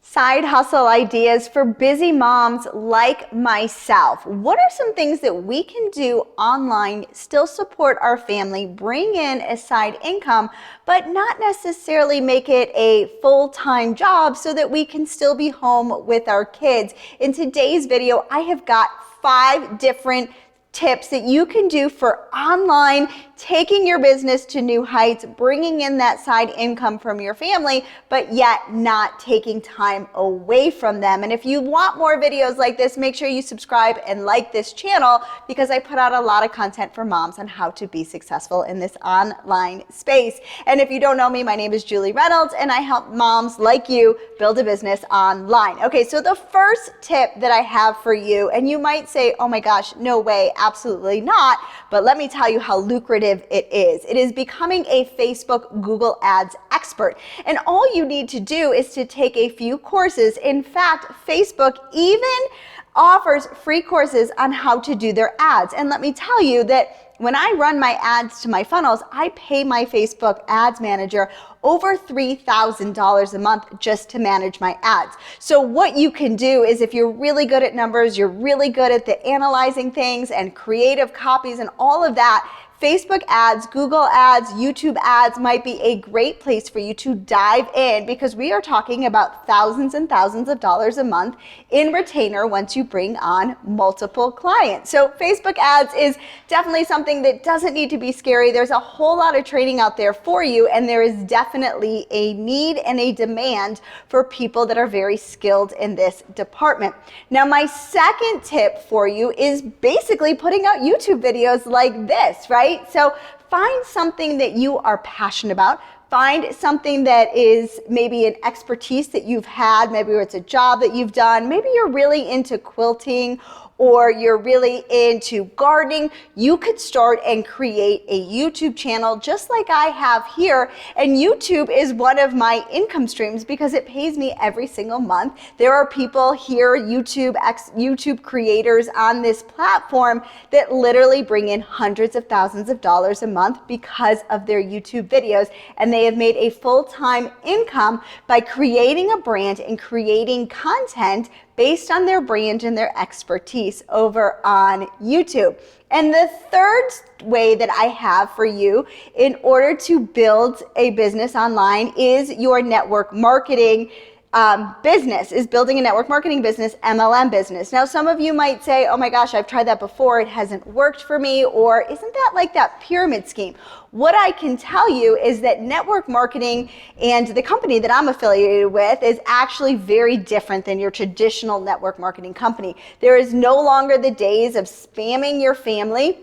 Side hustle ideas for busy moms like myself. What are some things that we can do online, still support our family, bring in a side income, but not necessarily make it a full-time job so that we can still be home with our kids? In today's video, I have got 5 different tips that you can do for online, taking your business to new heights, bringing in that side income from your family, but yet not taking time away from them. And if you want more videos like this, make sure you subscribe and like this channel, because I put out a lot of content for moms on how to be successful in this online space. And if you don't know me, my name is Julie Reynolds, and I help moms like you build a business online. Okay, so the first tip that I have for you, and you might say, oh my gosh, no way, absolutely not, but let me tell you how lucrative it is. It is becoming a Facebook Google Ads expert. And all you need to do is to take a few courses. In fact, Facebook even offers free courses on how to do their ads. And let me tell you that when I run my ads to my funnels, I pay my Facebook ads manager over $3,000 a month just to manage my ads. So what you can do is, if you're really good at numbers, you're really good at the analyzing things and creative copies and all of that, Facebook ads, Google ads, YouTube ads might be a great place for you to dive in, because we are talking about thousands and thousands of dollars a month in retainer once you bring on multiple clients. So Facebook ads is definitely something that doesn't need to be scary. There's a whole lot of training out there for you, and there is definitely a need and a demand for people that are very skilled in this department. Now, my second tip for you is basically putting out YouTube videos like this, right? So find something that you are passionate about. Find something that is maybe an expertise that you've had. Maybe it's a job that you've done. Maybe you're really into quilting, or you're really into gardening. You could start and create a YouTube channel just like I have here. And YouTube is one of my income streams because it pays me every single month. There are people here, YouTube creators on this platform, that literally bring in hundreds of thousands of dollars a month because of their YouTube videos. And they have made a full-time income by creating a brand and creating content based on their brand and their expertise over on YouTube. And the third way that I have for you in order to build a business online is your network marketing business, is building a network marketing business, MLM business. Now, some of you might say, oh my gosh, I've tried that before, it hasn't worked for me, or isn't that like that pyramid scheme? What I can tell you is that network marketing and the company that I'm affiliated with is actually very different than your traditional network marketing company. There is no longer the days of spamming your family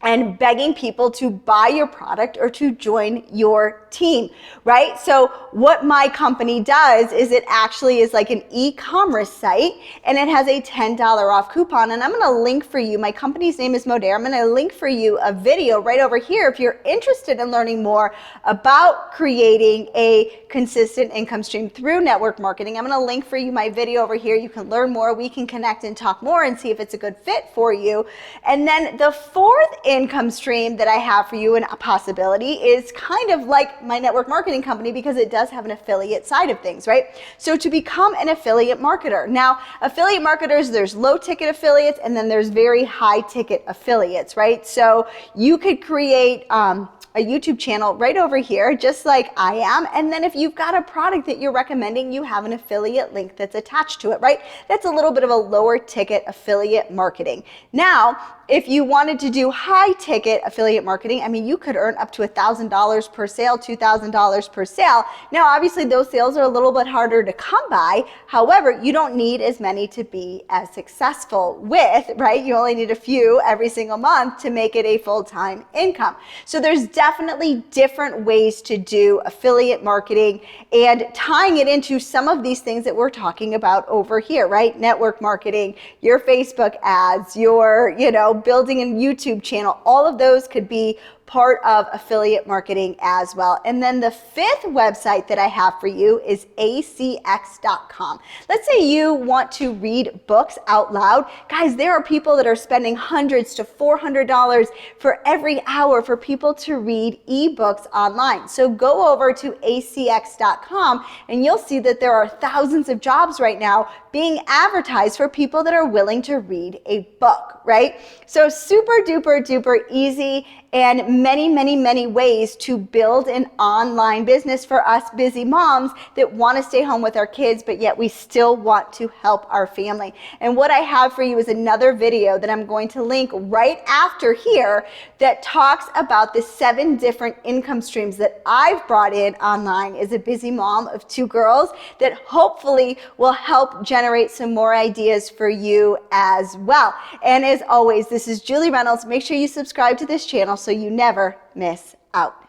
and begging people to buy your product or to join your team, right? So what my company does is, it actually is like an e-commerce site, and it has a $10 off coupon. And I'm gonna link for you, my company's name is Modere. I'm gonna link for you a video right over here if you're interested in learning more about creating a consistent income stream through network marketing. I'm gonna link for you my video over here. You can learn more, we can connect and talk more and see if it's a good fit for you. And then the fourth income stream that I have for you, and a possibility, is kind of like my network marketing company, because it does have an affiliate side of things, right? So to become an affiliate marketer. Now, affiliate marketers, there's low ticket affiliates, and then there's very high ticket affiliates, right? So you could create a YouTube channel right over here, just like I am. And then if you've got a product that you're recommending, you have an affiliate link that's attached to it, right? That's a little bit of a lower ticket affiliate marketing. Now, if you wanted to do high ticket affiliate marketing, I mean, you could earn up to $1,000 per sale, $2,000 per sale. Now, obviously those sales are a little bit harder to come by. However, you don't need as many to be as successful with, right? You only need a few every single month to make it a full-time income. So there's definitely different ways to do affiliate marketing, and tying it into some of these things that we're talking about over here, right? Network marketing, your Facebook ads, your, building a YouTube channel, all of those could be part of affiliate marketing as well. And then the fifth website that I have for you is acx.com. Let's say you want to read books out loud. Guys, there are people that are spending hundreds to $400 for every hour for people to read ebooks online. So go over to acx.com and you'll see that there are thousands of jobs right now being advertised for people that are willing to read a book, right? So super duper duper easy, and many ways to build an online business for us busy moms that want to stay home with our kids, but yet we still want to help our family. And what I have for you is another video that I'm going to link right after here that talks about the 7 different income streams that I've brought in online as a busy mom of 2 girls that hopefully will help generate some more ideas for you as well. And as always, this is Julie Reynolds. Make sure you subscribe to this channel so you never miss out.